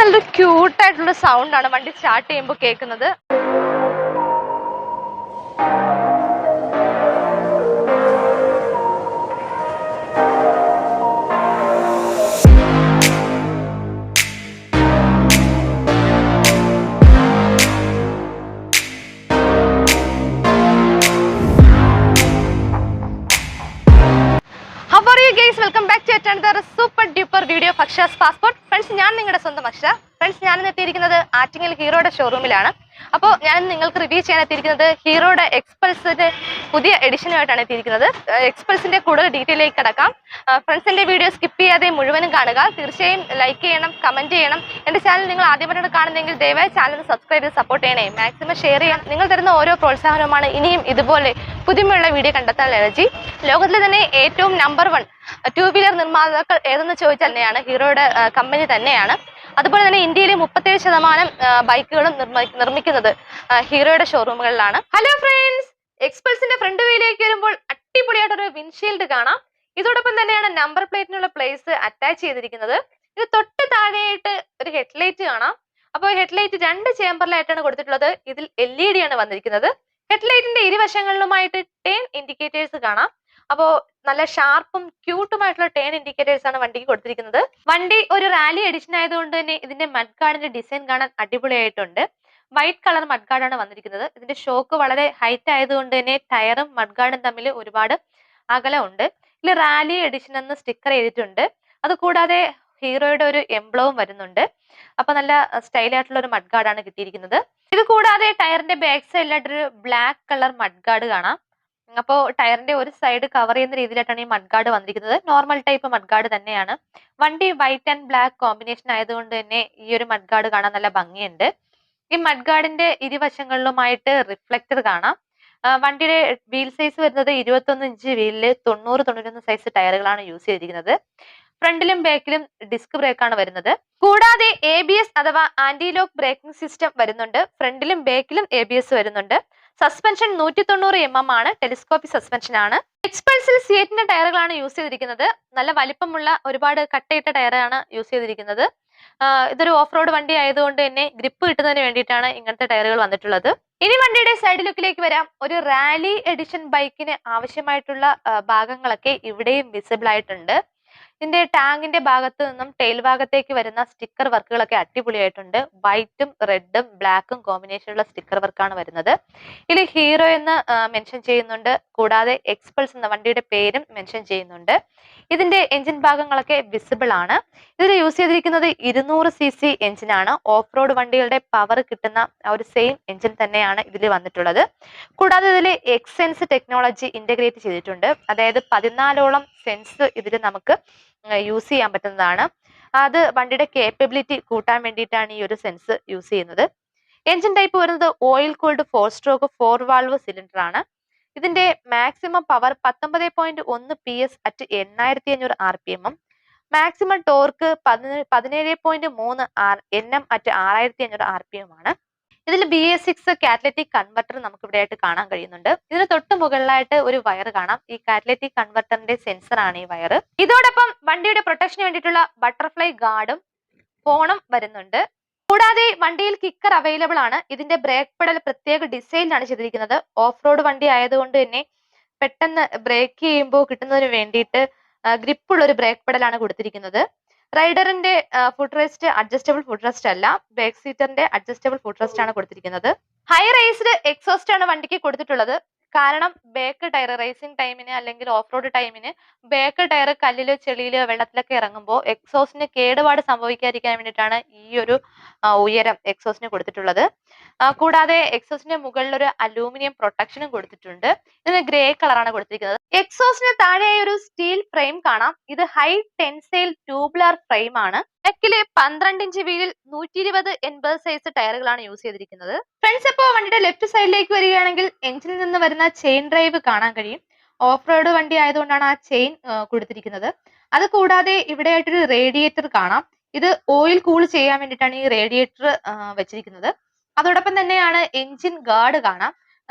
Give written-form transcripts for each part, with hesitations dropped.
നല്ലൊരു ക്യൂട്ടായിട്ടുള്ള സൗണ്ടാണ് വണ്ടി സ്റ്റാർട്ട് ചെയ്യുമ്പോൾ കേൾക്കുന്നത്. Welcome back to another super duper video of Akshas passport. Friends, ഞാൻ നിങ്ങളുടെ സ്വന്തം അക്ഷര. ഫ്രണ്ട്സ്, ഞാനിന്ന് എത്തിയിരിക്കുന്നത് ആറ്റിങ്ങൽ ഹീറോയുടെ ഷോറൂമിലാണ്. അപ്പോൾ ഞാൻ നിങ്ങൾക്ക് റിവ്യൂ ചെയ്യാൻ എത്തിയിരിക്കുന്നത് ഹീറോയുടെ എക്സ്പൾസിന്റെ പുതിയ എഡിഷനുമായിട്ടാണ് എത്തിയിരിക്കുന്നത്. എക്സ്പൾസിന്റെ കൂടുതൽ ഡീറ്റെയിലേക്ക് കിടക്കാം. ഫ്രണ്ട്സിന്റെ വീഡിയോ സ്കിപ്പ് ചെയ്യാതെ മുഴുവനും കാണുക. തീർച്ചയായും ലൈക്ക് ചെയ്യണം, കമന്റ് ചെയ്യണം. എൻ്റെ ചാനൽ നിങ്ങൾ ആദ്യമായിട്ടാണ് കാണുന്നതെങ്കിൽ ദയവായി ചാനൽ സബ്സ്ക്രൈബ് ചെയ്ത് സപ്പോർട്ട് ചെയ്യണേ. മാക്സിമം ഷെയർ ചെയ്യാം. നിങ്ങൾ തരുന്ന ഓരോ പ്രോത്സാഹനവുമാണ് ഇനിയും ഇതുപോലെ പുതുമയുള്ള വീഡിയോ കണ്ടെത്താൻ എനർജി. ലോകത്തിലെ തന്നെ ഏറ്റവും നമ്പർ 1 ടൂ വീലർ നിർമ്മാതാക്കൾ ഏതെന്ന് ചോദിച്ചാൽ തന്നെയാണ് ഹീറോയുടെ കമ്പനി തന്നെയാണ്. അതുപോലെ തന്നെ ഇന്ത്യയിലെ 37% ബൈക്കുകളും നിർമ്മിക്കുന്നത് ഹീറോയുടെ ഷോറൂമുകളിലാണ്. ഹലോ ഫ്രണ്ട്സ്, എക്സ്പൾസിന്റെ ഫ്രണ്ട് വീലേക്ക് വരുമ്പോൾ അടിപൊളിയായിട്ടൊരു വിൻഷീൽഡ് കാണാം. ഇതോടൊപ്പം തന്നെയാണ് നമ്പർ പ്ലേറ്റിനുള്ള പ്ലേസ് അറ്റാച്ച് ചെയ്തിരിക്കുന്നത്. ഇത് തൊട്ട് താഴെയായിട്ട് ഒരു ഹെഡ്ലൈറ്റ് കാണാം. അപ്പോൾ ഹെഡ്ലൈറ്റ് 2 ചേമ്പറിലായിട്ടാണ് കൊടുത്തിട്ടുള്ളത്. ഇതിൽ LED ആണ് വന്നിരിക്കുന്നത്. ഹെഡ്ലൈറ്റിന്റെ ഇരുവശങ്ങളിലുമായിട്ട് ടേൺ ഇൻഡിക്കേറ്റേഴ്സ് കാണാം. അപ്പോൾ നല്ല ഷാർപ്പും ക്യൂട്ടുമായിട്ടുള്ള ടേൺ ഇൻഡിക്കേറ്റേഴ്സ് ആണ് വണ്ടിക്ക് കൊടുത്തിരിക്കുന്നത്. വണ്ടി ഒരു റാലി എഡിഷൻ ആയതുകൊണ്ട് തന്നെ ഇതിന്റെ മഡ് ഗാർഡിന്റെ ഡിസൈൻ കാണാൻ അടിപൊളിയായിട്ടുണ്ട്. വൈറ്റ് കളർ മഡ് ഗാർഡാണ് വന്നിരിക്കുന്നത്. ഇതിന്റെ ഷോക്ക് വളരെ ഹൈറ്റ് ആയതുകൊണ്ട് തന്നെ ടയറും മഡ് ഗാർഡും തമ്മിൽ ഒരുപാട് അകലമുണ്ട്. ഇതിൽ റാലി എഡിഷൻ എന്ന് സ്റ്റിക്കർ ചെയ്തിട്ടുണ്ട്. അതുകൂടാതെ ഹീറോയുടെ ഒരു എംബ്ലവും വരുന്നുണ്ട്. അപ്പൊ നല്ല സ്റ്റൈൽ ആയിട്ടുള്ള ഒരു മഡ് ഗാർഡാണ് കിട്ടിയിരിക്കുന്നത്. ഇത് കൂടാതെ ടയറിന്റെ ബാക്ക് സൈഡിലായിട്ടൊരു ബ്ലാക്ക് കളർ മഡ് ഗാർഡ് കാണാം. അപ്പോൾ ടയറിന്റെ ഒരു സൈഡ് കവർ ചെയ്യുന്ന രീതിയിലായിട്ടാണ് ഈ മഡ് ഗാർഡ് വന്നിരിക്കുന്നത്. നോർമൽ ടൈപ്പ് മഡ് ഗാർഡ് തന്നെയാണ്. വണ്ടി വൈറ്റ് ആൻഡ് ബ്ലാക്ക് കോമ്പിനേഷൻ ആയതുകൊണ്ട് തന്നെ ഈ ഒരു മഡ് ഗാർഡ് കാണാൻ നല്ല ഭംഗിയുണ്ട്. ഈ മഡ് ഗാർഡിന്റെ ഇരുവശങ്ങളിലുമായിട്ട് റിഫ്ലക്ടർ കാണാം. വണ്ടിയുടെ വീൽ സൈസ് വരുന്നത് 21 ഇഞ്ച് വീലില് 90-91 സൈസ് ടയറുകളാണ് യൂസ് ചെയ്തിരിക്കുന്നത്. ഫ്രണ്ടിലും ബാക്കിലും ഡിസ്ക് ബ്രേക്കാണ് വരുന്നത്. കൂടാതെ ABS അഥവാ ആന്റി ലോക്ക് ബ്രേക്കിംഗ് സിസ്റ്റം വരുന്നുണ്ട്. ഫ്രണ്ടിലും ബാക്കിലും ABS വരുന്നുണ്ട്. സസ്പെൻഷൻ 190 mm ആണ്. ടെലിസ്കോപ്പിക് സസ്പെൻഷൻ ആണ്. എക്സ്പൾസിൽ സിയറ്റിന്റെ ടയറുകളാണ് യൂസ് ചെയ്തിരിക്കുന്നത്. നല്ല വലിപ്പമുള്ള ഒരുപാട് കട്ടയിട്ട ടയറാണ് യൂസ് ചെയ്തിരിക്കുന്നത്. ഇതൊരു ഓഫ് റോഡ് വണ്ടി ആയതുകൊണ്ട് തന്നെ ഗ്രിപ്പ് കിട്ടുന്നതിന് വേണ്ടിയിട്ടാണ് ഇങ്ങനത്തെ ടയറുകൾ വന്നിട്ടുള്ളത്. ഇനി വണ്ടിയുടെ സൈഡ് ലുക്കിലേക്ക് വരാം. ഒരു റാലി എഡിഷൻ ബൈക്കിന് ആവശ്യമായിട്ടുള്ള ഭാഗങ്ങളൊക്കെ ഇവിടെയും വിസിബിൾ ആയിട്ടുണ്ട്. ഇതിന്റെ ടാങ്കിന്റെ ഭാഗത്ത് നിന്നും ടെയിൽ ഭാഗത്തേക്ക് വരുന്ന സ്റ്റിക്കർ വർക്കുകളൊക്കെ അടിപൊളിയായിട്ടുണ്ട്. വൈറ്റും റെഡും ബ്ലാക്കും കോമ്പിനേഷനുള്ള സ്റ്റിക്കർ വർക്കാണ് വരുന്നത്. ഇതിൽ ഹീറോ എന്ന് മെൻഷൻ ചെയ്യുന്നുണ്ട്. കൂടാതെ എക്സ്പൾസ് എന്ന വണ്ടിയുടെ പേരും മെൻഷൻ ചെയ്യുന്നുണ്ട്. ഇതിന്റെ എഞ്ചിൻ ഭാഗങ്ങളൊക്കെ വിസിബിൾ ആണ്. ഇതിൽ യൂസ് ചെയ്തിരിക്കുന്നത് 200 cc എഞ്ചിനാണ്. ഓഫ് റോഡ് വണ്ടികളുടെ പവർ കിട്ടുന്ന ഒരു സെയിം എഞ്ചിൻ തന്നെയാണ് ഇതിൽ വന്നിട്ടുള്ളത്. കൂടാതെ ഇതിൽ എക്സെൻസ് ടെക്നോളജി ഇന്റഗ്രേറ്റ് ചെയ്തിട്ടുണ്ട്. അതായത് 14ഓളം സെൻസ് ഇതിൽ നമുക്ക് യൂസ് ചെയ്യാൻ പറ്റുന്നതാണ്. അത് വണ്ടിയുടെ കേപ്പബിലിറ്റി കൂട്ടാൻ വേണ്ടിയിട്ടാണ് ഈ ഒരു സെൻസ് യൂസ് ചെയ്യുന്നത്. എഞ്ചിൻ ടൈപ്പ് വരുന്നത് oil cooled 4 stroke 4 valve cylinder ആണ്. ഇതിന്റെ maximum power 19.1 PS at 8500 RPM, maximum torque 17.3 Nm at 6500 RPM ആണ്. ഇതിൽ BS6 കാറ്റലറ്റിക് കൺവെർട്ടർ നമുക്ക് ഇവിടെ ആയിട്ട് കാണാൻ കഴിയുന്നുണ്ട്. ഇതിന് തൊട്ട് മുകളിലായിട്ട് ഒരു വയർ കാണാം. ഈ കാറ്റലറ്റിക് കൺവെർട്ടറിന്റെ സെൻസർ ആണ് ഈ വയർ. ഇതോടൊപ്പം വണ്ടിയുടെ പ്രൊട്ടക്ഷന് വേണ്ടിയിട്ടുള്ള ബട്ടർഫ്ലൈ ഗാർഡും ഫോണും വരുന്നുണ്ട്. കൂടാതെ വണ്ടിയിൽ കിക്കർ അവൈലബിൾ ആണ്. ഇതിന്റെ ബ്രേക്ക് പെഡൽ പ്രത്യേക ഡിസൈനിലാണ് ചെയ്തിരിക്കുന്നത്. ഓഫ് റോഡ് വണ്ടി ആയതുകൊണ്ട് തന്നെ പെട്ടെന്ന് ബ്രേക്ക് ചെയ്യുമ്പോൾ കിട്ടുന്നതിന് വേണ്ടിയിട്ട് ഗ്രിപ്പുള്ള ഒരു ബ്രേക്ക് പെഡലാണ് കൊടുത്തിരിക്കുന്നത്. റൈഡറിന്റെ foot rest adjustable foot rest അല്ല, ബാക്ക് സീറ്ററിന്റെ അഡ്ജസ്റ്റബിൾ ഫുഡ് റെസ്റ്റ് ആണ് കൊടുത്തിരിക്കുന്നത്. ഹൈ റൈസ്ഡ് എക്സോസ്റ്റ് ആണ് വണ്ടിക്ക് കൊടുത്തിട്ടുള്ളത്. കാരണം ബാക്ക് ടയർ റേസിംഗ് ടൈമിന് അല്ലെങ്കിൽ ഓഫ് റോഡ് ടൈമിന് ബാക്ക് ടയർ കല്ലിലോ ചെളിയിലോ വെള്ളത്തിലൊക്കെ ഇറങ്ങുമ്പോൾ എക്സോസ്റ്റിന് കേടുപാട് സംഭവിക്കാതിരിക്കാൻ വേണ്ടിയിട്ടാണ് ഈ ഒരു ഉയരം എക്സോസ്റ്റിന് കൊടുത്തിട്ടുള്ളത്. കൂടാതെ എക്സോസ്റ്റിന്റെ മുകളിൽ ഒരു അലൂമിനിയം പ്രൊട്ടക്ഷനും കൊടുത്തിട്ടുണ്ട്. ഇതിന് ഗ്രേ കളറാണ് കൊടുത്തിരിക്കുന്നത്. എക്സോസ്റ്റിന് താഴെയായി ഒരു സ്റ്റീൽ ഫ്രെയിം കാണാം. ഇത് ഹൈ ടെൻസൈൽ ട്യൂബുലർ ഫ്രെയിം ആണ്. ബാക്കിലെ 12 ഇഞ്ച് വീലിൽ 120-80 സൈസ് ടയറുകളാണ് യൂസ് ചെയ്തിരിക്കുന്നത്. ഫ്രണ്ട്സ്, ഇപ്പോൾ വണ്ടിയുടെ ലെഫ്റ്റ് സൈഡിലേക്ക് വരികയാണെങ്കിൽ എഞ്ചിനിൽ നിന്ന് വരുന്ന ചെയിൻ ഡ്രൈവ് കാണാൻ കഴിയും. ഓഫ് റോഡ് വണ്ടി ആയതുകൊണ്ടാണ് ആ ചെയിൻ കൊടുത്തിരിക്കുന്നത്. അത് കൂടാതെ ഇവിടെ ആയിട്ടൊരു റേഡിയേറ്റർ കാണാം. ഇത് ഓയിൽ കൂൾ ചെയ്യാൻ വേണ്ടിയിട്ടാണ് ഈ റേഡിയേറ്റർ വെച്ചിരിക്കുന്നത്. അതോടൊപ്പം തന്നെയാണ് എഞ്ചിൻ ഗാർഡ് കാണാം.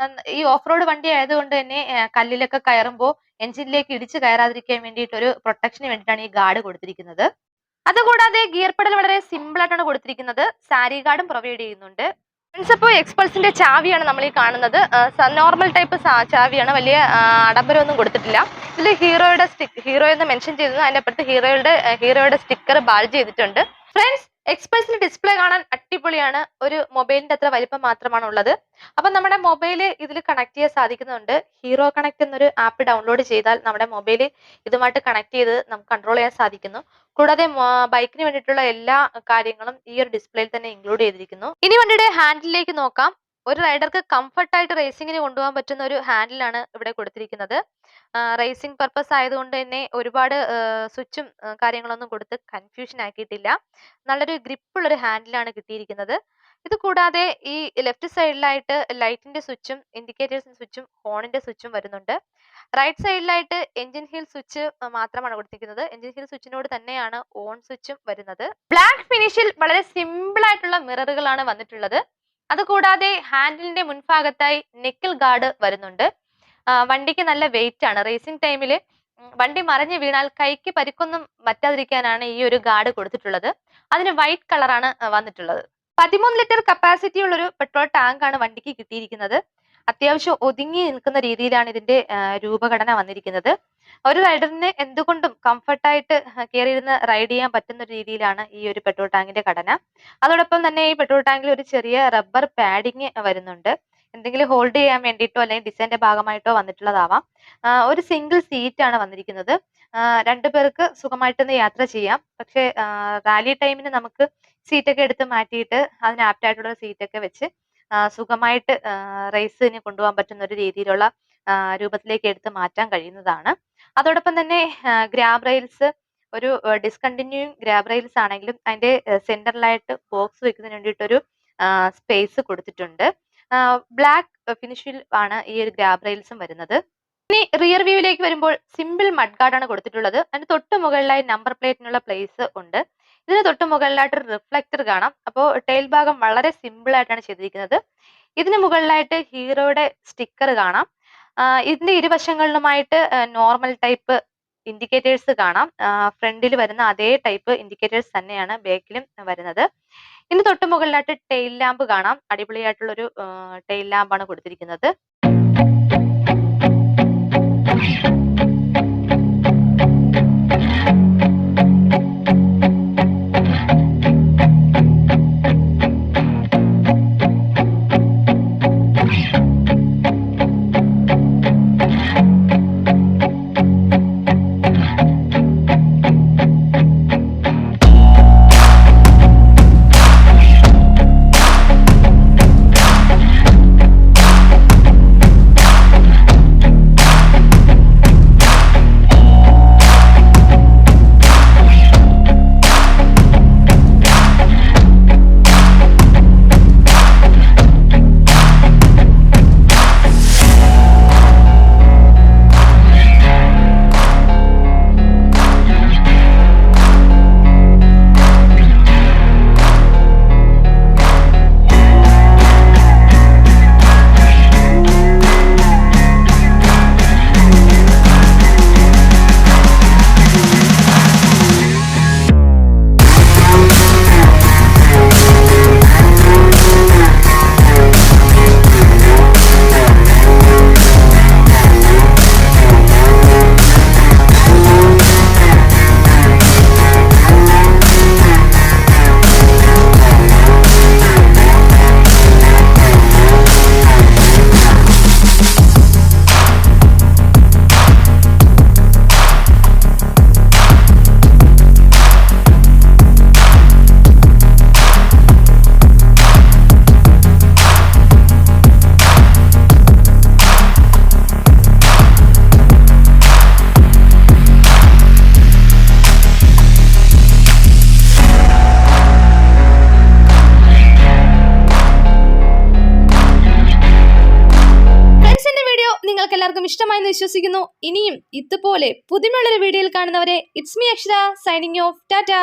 ഈ ഓഫ് റോഡ് വണ്ടി ആയതുകൊണ്ട് തന്നെ കല്ലിലൊക്കെ കയറുമ്പോൾ എഞ്ചിനിലേക്ക് ഇടിച്ചു കയറാതിരിക്കാൻ വേണ്ടിയിട്ട് ഒരു പ്രൊട്ടക്ഷന് വേണ്ടിയിട്ടാണ് ഈ ഗാർഡ് കൊടുത്തിരിക്കുന്നത്. അതുകൂടാതെ ഗിയർ പെഡൽ വളരെ സിമ്പിൾ ആയിട്ടാണ് കൊടുത്തിരിക്കുന്നത്. സാരി ഗാർഡും പ്രൊവൈഡ് ചെയ്യുന്നുണ്ട്. ഫ്രണ്ട്സ്, ഇപ്പോൾ എക്സ്പൾസിന്റെ ചാവിയാണ് നമ്മൾ ഈ കാണുന്നത്. നോർമൽ ടൈപ്പ് ചാവിയാണ്, വലിയ ആഡംബരമൊന്നും കൊടുത്തിട്ടില്ല. ഇതിൽ ഹീറോ എന്ന് മെൻഷൻ ചെയ്തത്, അതിന്റെ അപ്പുറത്ത് ഹീറോയുടെ സ്റ്റിക്കർ ബാൾജ് ചെയ്തിട്ടുണ്ട്. ഫ്രണ്ട്സ്, എക്സ്പൾസിന്റെ ഡിസ്പ്ലേ കാണാൻ അടിപൊളിയാണ്. ഒരു മൊബൈലിന്റെ അത്ര വലിപ്പം മാത്രമാണ് ഉള്ളത്. അപ്പൊ നമ്മുടെ മൊബൈൽ ഇതിൽ കണക്ട് ചെയ്യാൻ സാധിക്കുന്നുണ്ട്. ഹീറോ കണക്ട് എന്നൊരു ആപ്പ് ഡൗൺലോഡ് ചെയ്താൽ നമ്മുടെ മൊബൈൽ ഇതുമായിട്ട് കണക്ട് ചെയ്ത് നമുക്ക് കൺട്രോൾ ചെയ്യാൻ സാധിക്കുന്നു. കൂടാതെ ബൈക്കിന് വേണ്ടിയിട്ടുള്ള എല്ലാ കാര്യങ്ങളും ഈ ഒരു ഡിസ്പ്ലേയിൽ തന്നെ ഇൻക്ലൂഡ് ചെയ്തിരിക്കുന്നു. ഇനി വണ്ടിയുടെ ഹാൻഡിലേക്ക് നോക്കാം. ഒരു റൈഡർക്ക് കംഫർട്ടായിട്ട് റേസിംഗിന് കൊണ്ടുപോകാൻ പറ്റുന്ന ഒരു ഹാൻഡിലാണ് ഇവിടെ കൊടുത്തിരിക്കുന്നത്. റേസിംഗ് പർപ്പസ് ആയതുകൊണ്ട് തന്നെ ഒരുപാട് സ്വിച്ചും കാര്യങ്ങളൊന്നും കൊടുത്ത് കൺഫ്യൂഷൻ ആക്കിയിട്ടില്ല. നല്ലൊരു ഗ്രിപ്പുള്ളൊരു ഹാൻഡിലാണ് കിട്ടിയിരിക്കുന്നത്. ഇത് കൂടാതെ ഈ ലെഫ്റ്റ് സൈഡിലായിട്ട് ലൈറ്റിന്റെ സ്വിച്ചും ഇൻഡിക്കേറ്റേഴ്സിന്റെ സ്വിച്ചും ഹോണിന്റെ സ്വിച്ചും വരുന്നുണ്ട്. റൈറ്റ് സൈഡിലായിട്ട് എഞ്ചിൻ ഹീൽ സ്വിച്ച് മാത്രമാണ് കൊടുത്തിരിക്കുന്നത്. എഞ്ചിൻ ഹീൽ സ്വിച്ചിനോട് തന്നെയാണ് ഓൺ സ്വിച്ചും വരുന്നത്. ബ്ലാക്ക് ഫിനിഷിൽ വളരെ സിമ്പിൾ ആയിട്ടുള്ള മിററുകളാണ് വന്നിട്ടുള്ളത്. അതുകൂടാതെ ഹാൻഡിലിന്റെ മുൻഭാഗത്തായി നെക്കിൽ ഗാർഡ് വരുന്നുണ്ട്. വണ്ടിക്ക് നല്ല വെയിറ്റ് ആണ്. റേസിംഗ് ടൈമിൽ വണ്ടി മറിഞ്ഞു വീണാൽ കൈക്ക് പരിക്കൊന്നും പറ്റാതിരിക്കാനാണ് ഈ ഒരു ഗാർഡ് കൊടുത്തിട്ടുള്ളത്. അതിന് വൈറ്റ് കളറാണ് വന്നിട്ടുള്ളത്. 13 ലിറ്റർ കപ്പാസിറ്റി ഉള്ളൊരു പെട്രോൾ ടാങ്ക് ആണ് വണ്ടിക്ക് കിട്ടിയിരിക്കുന്നത്. അത്യാവശ്യം ഒതുങ്ങി നിൽക്കുന്ന രീതിയിലാണ് ഇതിന്റെ രൂപഘടന വന്നിരിക്കുന്നത്. ഒരു റൈഡറിന് എന്തുകൊണ്ടും കംഫർട്ടായിട്ട് കയറിയിരുന്ന് റൈഡ് ചെയ്യാൻ പറ്റുന്ന ഒരു രീതിയിലാണ് ഈ ഒരു പെട്രോൾ ടാങ്കിന്റെ ഘടന. അതോടൊപ്പം തന്നെ ഈ പെട്രോൾ ടാങ്കിൽ ഒരു ചെറിയ റബ്ബർ പാഡിങ് വരുന്നുണ്ട്. എന്തെങ്കിലും ഹോൾഡ് ചെയ്യാൻ വേണ്ടിയിട്ടോ അല്ലെങ്കിൽ ഡിസൈന്റെ ഭാഗമായിട്ടോ വന്നിട്ടുള്ളതാവാം. ഒരു സിംഗിൾ സീറ്റ് ആണ് വന്നിരിക്കുന്നത്. 2 പേർക്ക് സുഖമായിട്ടൊന്ന് യാത്ര ചെയ്യാം. പക്ഷേ റാലി ടൈമിന് നമുക്ക് സീറ്റൊക്കെ എടുത്ത് മാറ്റിയിട്ട് അതിന് ആപ്റ്റായിട്ടുള്ള സീറ്റൊക്കെ വെച്ച് സുഖമായിട്ട് റേസിന് കൊണ്ടുപോകാൻ പറ്റുന്ന ഒരു രീതിയിലുള്ള രൂപത്തിലേക്ക് എടുത്ത് മാറ്റാൻ കഴിയുന്നതാണ്. അതോടൊപ്പം തന്നെ ഗ്രാബ് റെയിൽസ് ഒരു ഡിസ്കണ്ടിന്യൂയിങ് ഗ്രാബ് റെയിൽസ് ആണെങ്കിലും അതിന്റെ സെന്ററിലായിട്ട് ബോക്സ് വെക്കുന്നതിന് വേണ്ടിയിട്ടൊരു സ്പേസ് കൊടുത്തിട്ടുണ്ട്. ബ്ലാക്ക് ഫിനിഷിൽ ആണ് ഈ ഒരു ഗ്രാബ് റെയിൽസും വരുന്നത്. ഇനി റിയർ വ്യൂവിലേക്ക് വരുമ്പോൾ സിമ്പിൾ മഡ് ഗാർഡ് ആണ് കൊടുത്തിട്ടുള്ളത്. അതിന് തൊട്ട് മുകളിലായി നമ്പർ പ്ലേറ്റിനുള്ള പ്ലേസ് ഉണ്ട്. ഇതിന് തൊട്ട് മുകളിലായിട്ട് ഒരു റിഫ്ലക്ടർ കാണാം. അപ്പോൾ ടെയിൽ ഭാഗം വളരെ സിമ്പിൾ ആയിട്ടാണ് ചെയ്തിരിക്കുന്നത്. ഇതിന് മുകളിലായിട്ട് ഹീറോയുടെ സ്റ്റിക്കർ കാണാം. ഇതിന്റെ ഇരുവശങ്ങളിലുമായിട്ട് നോർമൽ ടൈപ്പ് ഇൻഡിക്കേറ്റേഴ്സ് കാണാം. ഫ്രണ്ടിൽ വരുന്ന അതേ ടൈപ്പ് ഇൻഡിക്കേറ്റേഴ്സ് തന്നെയാണ് ബാക്കിലും വരുന്നത്. ഇനി തൊട്ട് മുകളിലായിട്ട് ടെയിൽ ലാമ്പ് കാണാം. അടിപൊളിയായിട്ടുള്ളൊരു ടെയിൽ ലാമ്പാണ് കൊടുത്തിരിക്കുന്നത്. എല്ലാവർക്കും ഇഷ്ടമായെന്ന് വിശ്വസിക്കുന്നു. ഇനിയും ഇതുപോലെ പുതുമയുള്ളൊരു വീഡിയോയിൽ കാണുന്നവരെ ഇറ്റ്സ് മീ അക്ഷര സൈനിങ് ഓഫ്. ടാറ്റാ.